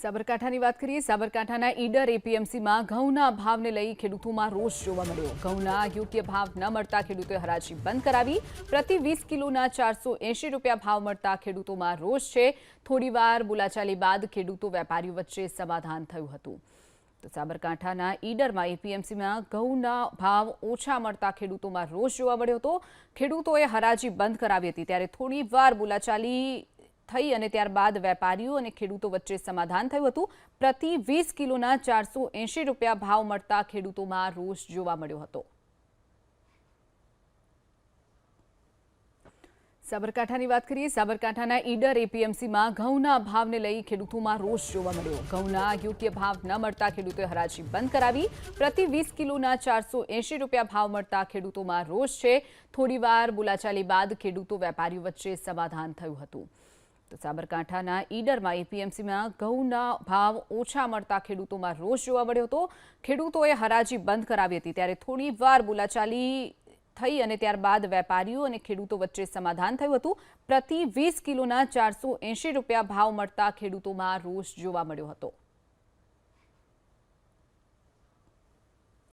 સાબરકાંઠાની વાત કરીએ। સાબરકાંઠાના ઈડર એપીએમસીમાં ઘઉંના ભાવને લઈ ખેડૂતોમાં રોષ જોવા મળ્યો। ઘઉંના યોગ્ય ભાવ ન મળતા ખેડૂતોએ હરાજી બંધ કરાવી। પ્રતિ 20 કિલોના 480 રૂપિયા ભાવ મળતા ખેડૂતોમાં રોષ છે। થોડીવાર બોલાચાલી બાદ ખેડૂતો વેપારીઓ વચ્ચે સમાધાન થયું હતું। તો સાબરકાંઠાના ઈડરમાં એપીએમસીમાં ઘઉંના ભાવ ઓછા મળતા ખેડૂતોમાં રોષ જોવા મળ્યો હતો। ખેડૂતોએ હરાજી બંધ કરાવી હતી। ત્યારે થોડીવાર બોલાચાલી થઈ અને ત્યારબાદ વેપારીઓ અને ખેડૂતો વચ્ચે સમાધાન થયું હતું। પ્રતિ 20 કિલોના 480 રૂપિયા ભાવ મળતા ખેડૂતોમાં રોષ જોવા મળ્યો હતો। સાબરકાંઠાની વાત કરીએ। સાબરકાંઠાના ઈડર એપીએમસીમાં ઘઉંના ભાવને લઈ ખેડૂતોમાં રોષ જોવા મળ્યો। ઘઉંના યોગ્ય ભાવ ન મળતા ખેડૂતોએ હરાજી બંધ કરાવી। પ્રતિ 20 કિલોના 480 રૂપિયા ભાવ મળતા ખેડૂતોમાં રોષ છે। થોડીવાર બોલાચાલી બાદ ખેડૂતો વેપારીઓ વચ્ચે સમાધાન થયું હતું। તો સાબરકાંઠાના ઈડરમાં એપીએમસીમાં ઘઉંના ભાવ ઓછા મળતા ખેડૂતોમાં રોષ જોવા મળ્યો હતો। ખેડૂતોએ હરાજી બંધ કરાવી હતી। ત્યારે થોડીવાર બોલાચાલી થઈ અને ત્યારબાદ વેપારીઓ અને ખેડૂતો વચ્ચે સમાધાન થયું હતું। પ્રતિ 20 કિલોના 480 રૂપિયા ભાવ મળતા ખેડૂતોમાં રોષ જોવા મળ્યો હતો।